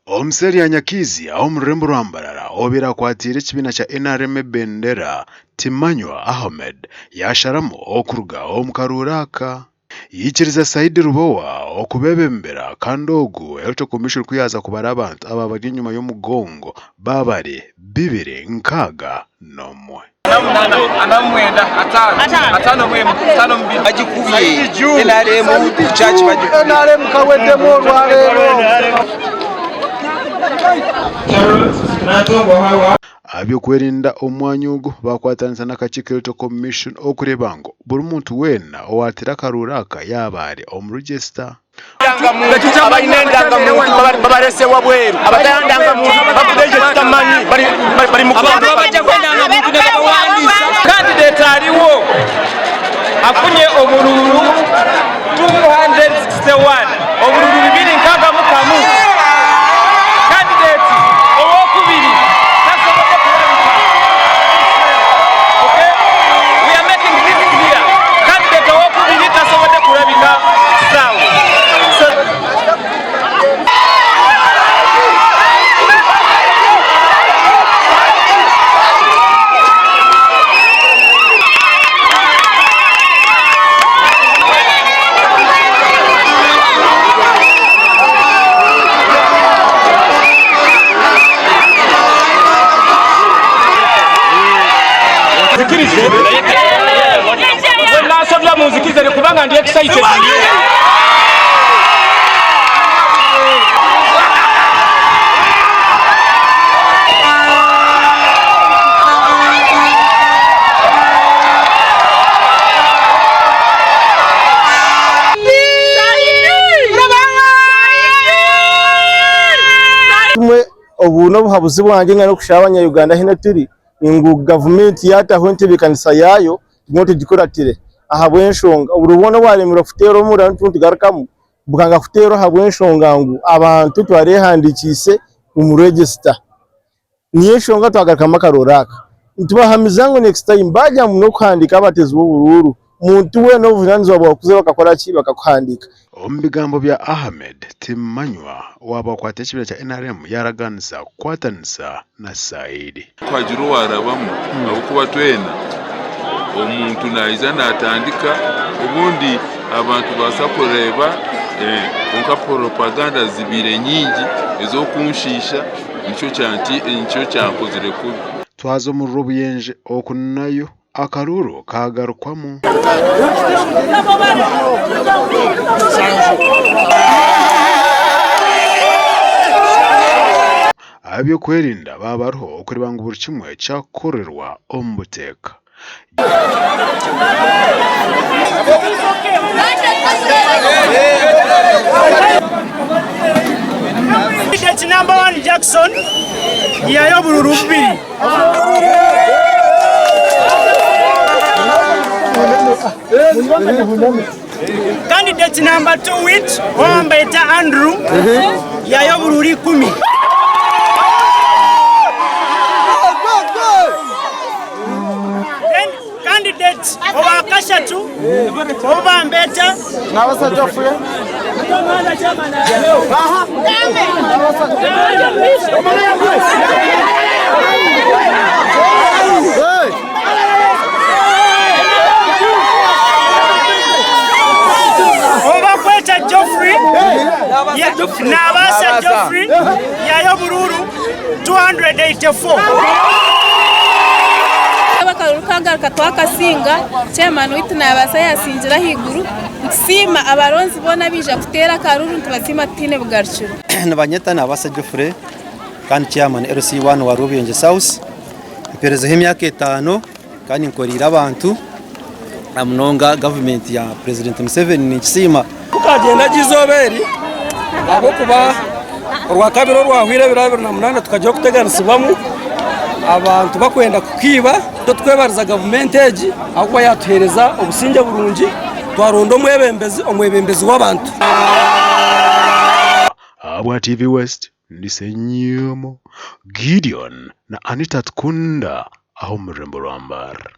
Omuseri anyakizi omurembo rwambarara obera kwatira ekibina kya NRM bendera Timanywa Ahmed yasharamu okuruga omukaruraka yikiriza Saidi Rubowa okubebembera kandi ogu Electoral Commission kuyaza kubara abantu aba bari inyuma y'omugongo babare 261 atano mbili agikubiye NRM church bagikubiye NRM kawedemo rwarero abyo kwerinda omwanya ogu bakwatanisa n'akakiiko Electoral Commission okureba ngo buri muntu wena owatira karuraka yabare omuregister babarese wabweru abatayandanga mu bakudeje tamanyi bari mu abantu bajja kwendanga mu kune bawandisa candidate aliwo afunye omululu 261 omululu 2 nkaga mukamu candidate owokubiri tasobola kulabika. Okay, we are making this clear. Candidate owokubiri tasobola kulabika sawa. Muziki zari kubanga ndi excited. Obuno buhabuzi bwanjye ngano kushaba abanya-Uganda hino turi ingu government yataho ntibikanisa yayo ngote gikoratire ahabwenshonga urubona waremera futero muri antu garakamu bukanga futero habwenshonga ngo abantu twarehandikise mu register niye shonga twagarukama karoraka tubahamizango next time bajya mu kwandika abatezi b'ubururu muntu we no vuganzo bakuze bakakora ki bakakuhandika. Ombigambo bya Ahmed Timanywa wabakwata ekibira kya NRM yaraganisa kwatanisa na Saidi twajuru warabamu okuba twena omuntu naiza natandika ubundi abantu basa kureba onka propaganda zibire nyingi ezokunshisha nicyo cyankozere kubi twazo mu rubuyenje okunayo akaruru kagarukwamo abyo kwerinda babaroho okureba ngo buri kimwe cyakorerwa omubuteka. Candidate number 1 Jackson yayo bururu 2. Candidate number 2 which Wambeta Andrew yayo bururu 10. Candidate Obakashatu Obambeta Nabasa Joffrey Obakweta Joffrey Nabasa Joffrey yayo bururu 284. Abakaruka twakasinga chairman witu nabasa yasingira higuru nsima abaronzi bona bija kutera karuru ntubasima tine bugarchuru nabanyeta nabasa Joffrey kandi chairman RC1 wa Rubyenje South pereza hemyaka 5 kandi nkorira abantu amunonga government ya President Museveni nikisima ukagenda gizoberi abo kuba urwa kabiro rwahwire birabiro na munana tukajya kuteganisibamo abantu bakwenda kukiba twebariza government eji ahubwo yatuhereza obusinge burungi twarondo omwebembezi w'abantu. Abwa TV West ndisenyomo Gideon na Anita Tkunda aho murembo rwambara.